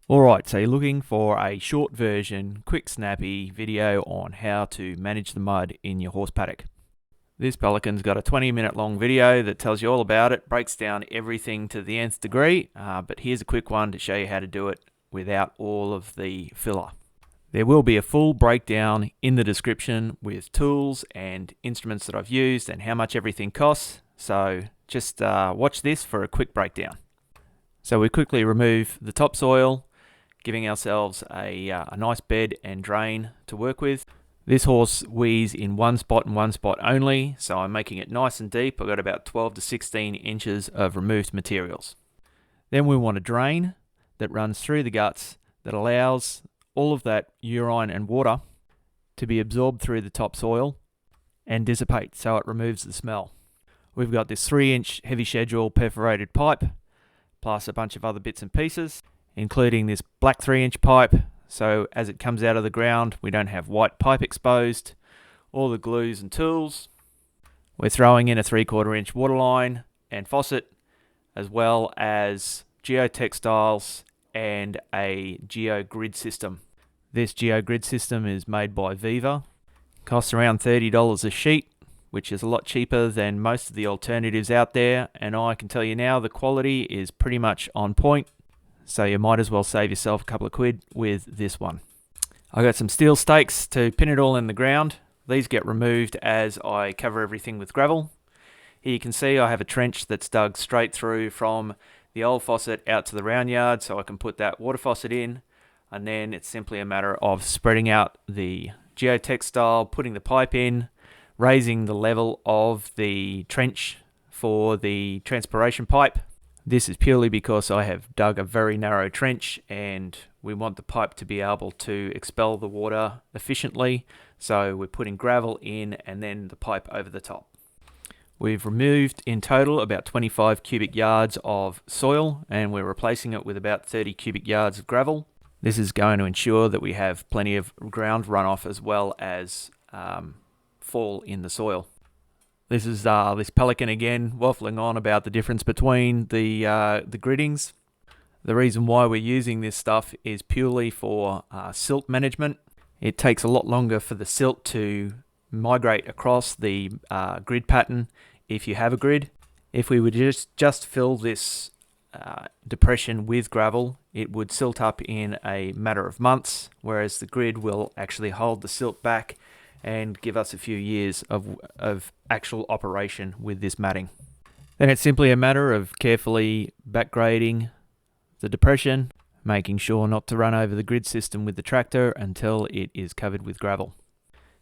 Alright, so you're looking for a short version, quick snappy video on how to manage the mud in your horse paddock. This Pelican's got a 20-minute long video that tells you all about it, breaks down everything to the nth degree, but here's a quick one to show you how to do it without all of the filler. There will be a full breakdown in the description with tools and instruments that I've used and how much everything costs, so just watch this for a quick breakdown. So we quickly remove the topsoil, giving ourselves a nice bed and drain to work with. This horse wees in one spot and one spot only, so I'm making it nice and deep. I've got about 12 to 16 inches of removed materials. Then we want a drain that runs through the guts that allows all of that urine and water to be absorbed through the topsoil and dissipate, so it removes the smell. We've got this 3-inch heavy schedule perforated pipe, plus a bunch of other bits and pieces, including this black 3-inch pipe, so as it comes out of the ground we don't have white pipe exposed. All the glues and tools. We're throwing in a 3/4 inch waterline and faucet, as well as geotextiles and a geogrid system. This geogrid system is made by Viva. Costs around $30 a sheet, which is a lot cheaper than most of the alternatives out there, and I can tell you now the quality is pretty much on point. So you might as well save yourself a couple of quid with this one. I got some steel stakes to pin it all in the ground. These get removed as I cover everything with gravel. Here you can see I have a trench that's dug straight through from the old faucet out to the round yard, so I can put that water faucet in, and then it's simply a matter of spreading out the geotextile, putting the pipe in, raising the level of the trench for the transpiration pipe. This is purely because I have dug a very narrow trench and we want the pipe to be able to expel the water efficiently, so we're putting gravel in and then the pipe over the top. We've removed in total about 25 cubic yards of soil and we're replacing it with about 30 cubic yards of gravel. This is going to ensure that we have plenty of ground runoff as well as fall in the soil. This is this Pelican again, waffling on about the difference between the griddings. The reason why we're using this stuff is purely for silt management. It takes a lot longer for the silt to migrate across the grid pattern if you have a grid. If we would just fill this depression with gravel, it would silt up in a matter of months, whereas the grid will actually hold the silt back and give us a few years of actual operation with this matting. Then it's simply a matter of carefully backgrading the depression, making sure not to run over the grid system with the tractor until it is covered with gravel.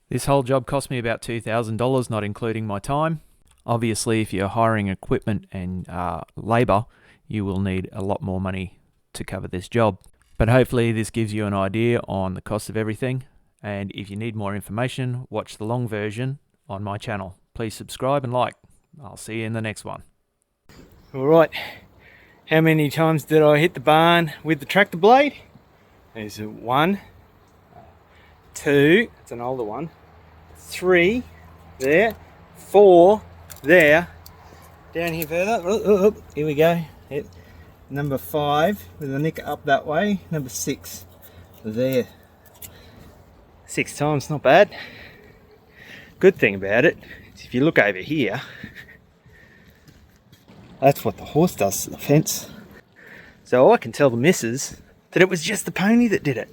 This whole job cost me about $2,000, not including my time. Obviously, if you're hiring equipment and labour, you will need a lot more money to cover this job. But hopefully this gives you an idea on the cost of everything. And if you need more information, watch the long version on my channel. Please subscribe and like. I'll see you in the next one. Alright, how many times did I hit the barn with the tractor blade? There's 1, 2, it's an older one, 3, there, 4, there, down here further, here we go, yep. Number 5 with a nick up that way, number 6, there. 6 times, not bad. Good thing about it is if you look over here, that's what the horse does to the fence. So I can tell the missus that it was just the pony that did it.